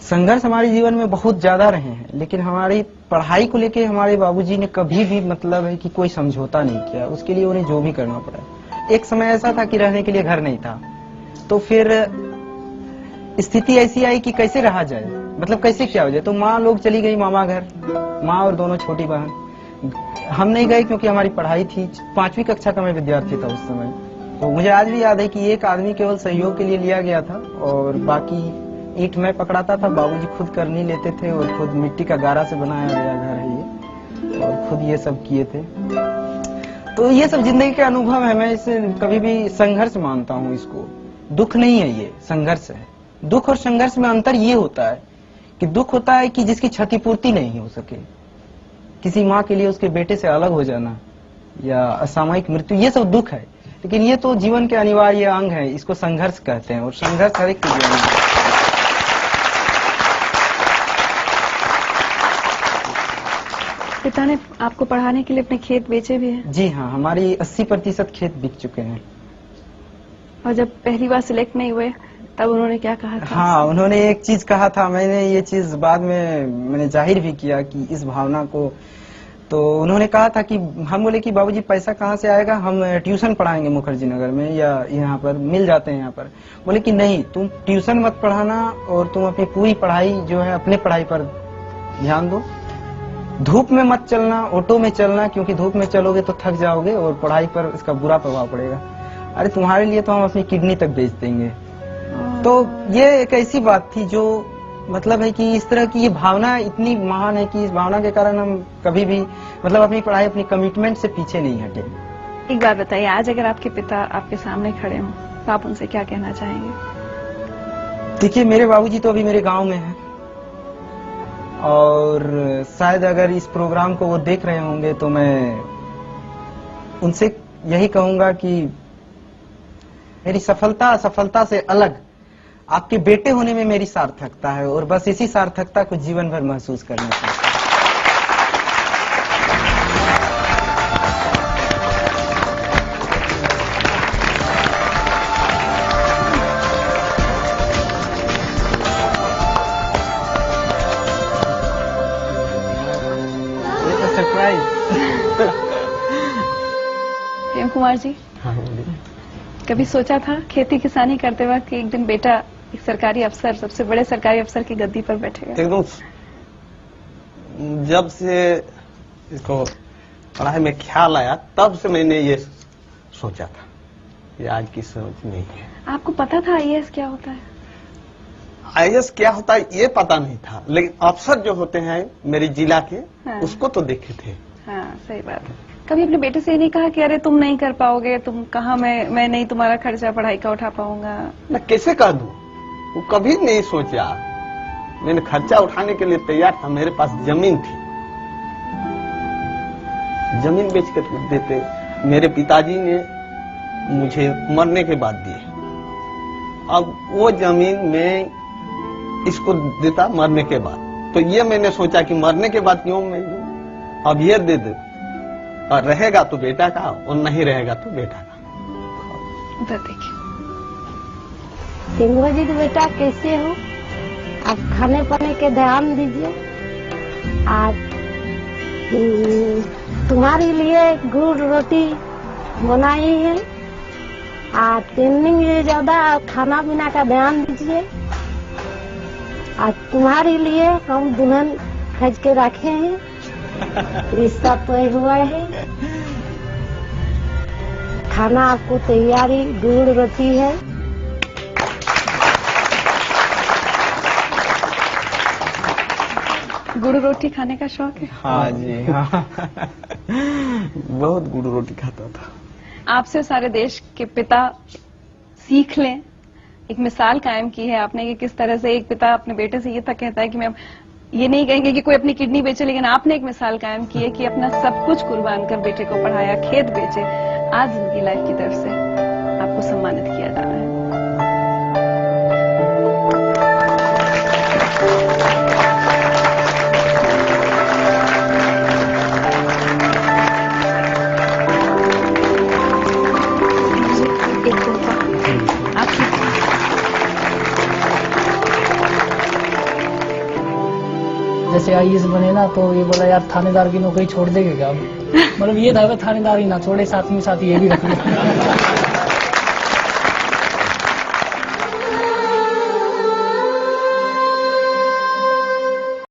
संघर्ष हमारे जीवन में बहुत ज्यादा रहे हैं, लेकिन हमारी पढ़ाई को लेके हमारे बाबूजी ने कभी भी मतलब है कि कोई समझौता नहीं किया। उसके लिए उन्हें जो भी करना पड़ा। एक समय ऐसा था कि रहने के लिए घर नहीं था, तो फिर स्थिति ऐसी आई कि कैसे रहा जाए, मतलब कैसे क्या हो जाए। तो माँ लोग चली गई मामा घर, माँ और दोनों छोटी बहन। हम नहीं गए क्योंकि हमारी पढ़ाई थी। 5वीं कक्षा का मैं विद्यार्थी था उस समय। तो मुझे आज भी याद है कि एक आदमी केवल सहयोग के लिए लिया गया था और बाकी ईंट मैं पकड़ाता था। बाबूजी खुद कर नहीं लेते थे और खुद मिट्टी का गारा से बनाया गया घर है ये, और खुद ये सब किए थे। तो ये सब जिंदगी के अनुभव है। मैं इसे कभी भी संघर्ष मानता हूँ इसको। दुख नहीं है, ये संघर्ष है। दुख और संघर्ष में अंतर ये होता है कि दुख होता है कि जिसकी क्षतिपूर्ति नहीं हो सके, किसी माँ के लिए उसके बेटे से अलग हो जाना या असामयिक मृत्यु, ये सब दुख है। लेकिन ये तो जीवन के अनिवार्य अंग है, इसको संघर्ष कहते हैं और संघर्ष हर एक के जीवन में। पिता ने आपको पढ़ाने के लिए अपने खेत बेचे भी हैं? जी हाँ, हमारी 80% खेत बिक चुके हैं। और जब पहली बार सिलेक्ट नहीं हुए तब उन्होंने क्या कहा था? हाँ, उन्होंने एक चीज कहा था, मैंने ये चीज बाद में मैंने जाहिर भी किया कि इस भावना को। तो उन्होंने कहा था कि हम बोले कि बाबूजी पैसा कहाँ से आएगा, हम ट्यूशन पढ़ाएंगे मुखर्जी नगर में या यहाँ पर मिल जाते हैं यहाँ पर। बोले कि नहीं, तुम ट्यूशन मत पढ़ाना और तुम अपनी पूरी पढ़ाई जो है अपने पढ़ाई पर ध्यान दो। धूप में मत चलना, ऑटो में चलना, क्योंकि धूप में चलोगे तो थक जाओगे और पढ़ाई पर इसका बुरा प्रभाव पड़ेगा। अरे तुम्हारे लिए तो हम अपनी किडनी तक बेच देंगे। तो ये एक ऐसी बात थी जो मतलब है कि इस तरह की ये भावना इतनी महान है कि इस भावना के कारण हम कभी भी मतलब अपनी पढ़ाई, अपनी कमिटमेंट से पीछे नहीं हटे। एक बात बताइए, आज अगर आपके पिता आपके सामने खड़े हों तो आप उनसे क्या कहना चाहेंगे? देखिए, मेरे बाबूजी तो अभी मेरे गांव में हैं और शायद अगर इस प्रोग्राम को वो देख रहे होंगे तो मैं उनसे यही कहूंगा कि मेरी सफलता असफलता से अलग आपके बेटे होने में मेरी सार्थकता है और बस इसी सार्थकता को जीवन भर महसूस करना चाहिए। ये तो सरप्राइज। प्रेम कुमार जी, हाँ बोलिए। कभी सोचा था खेती किसानी करते वक्त कि एक दिन बेटा एक सरकारी अफसर, सबसे बड़े सरकारी अफसर की गद्दी पर बैठेगा? एकदम, जब से इसको पढ़ाई में ख्याल आया तब से मैंने ये सोचा था, ये आज की सोच नहीं है। आपको पता था आईएएस क्या होता है? आईएएस क्या होता है ये पता नहीं था, लेकिन अफसर जो होते हैं मेरे जिला के, हाँ। उसको तो देखे थे। हाँ, सही बात है। कभी अपने बेटे से ये नहीं कहा कि अरे तुम नहीं कर पाओगे, तुम कहाँ, मैं नहीं तुम्हारा खर्चा पढ़ाई का उठा पाऊंगा? मैं कैसे कह दूं, वो कभी नहीं सोचा। मैंने खर्चा उठाने के लिए तैयार था, मेरे पास जमीन थी, जमीन बेच कर देते। मेरे पिताजी ने मुझे मरने के बाद दिए। अब वो जमीन में इसको देता मरने के बाद, तो ये मैंने सोचा कि मरने के बाद क्यों मैं दूं, अब ये दे दे, और रहेगा तो बेटा का और नहीं रहेगा तो बेटा का। उधर देखिए। सिंघू जी के बेटा कैसे हो? आप खाने पाने के ध्यान दीजिए। आज तुम्हारे लिए गुड़ रोटी बनाई है। आज ट्रेनिंग में ज्यादा खाना पीना का ध्यान दीजिए। आज तुम्हारे लिए हम दुल्हन खज के रखे हैं, रिश्ता तय हुआ है। खाना आपको तैयारी गुड़ रोटी है। गुड़ रोटी खाने का शौक है? हाँ जी हाँ। बहुत गुड़ रोटी खाता था। आपसे सारे देश के पिता सीख लें, एक मिसाल कायम की है आपने कि किस तरह से एक पिता अपने बेटे से ये तक कहता है कि मैं ये नहीं कहेंगे कि कोई अपनी किडनी बेचे, लेकिन आपने एक मिसाल कायम की है कि अपना सब कुछ कुर्बान कर बेटे को पढ़ाया, खेत बेचे। आज जिंदगी लाइफ की तरफ से आपको सम्मानित किया जा रहा है। एक तोहफा आपकी। जैसे IAS बने ना, तो ये बोला यार थानेदार की नौकरी छोड़ देंगे क्या? मतलब ये था कि थानेदार ही ना छोड़े, साथ में साथ ये भी रख लो।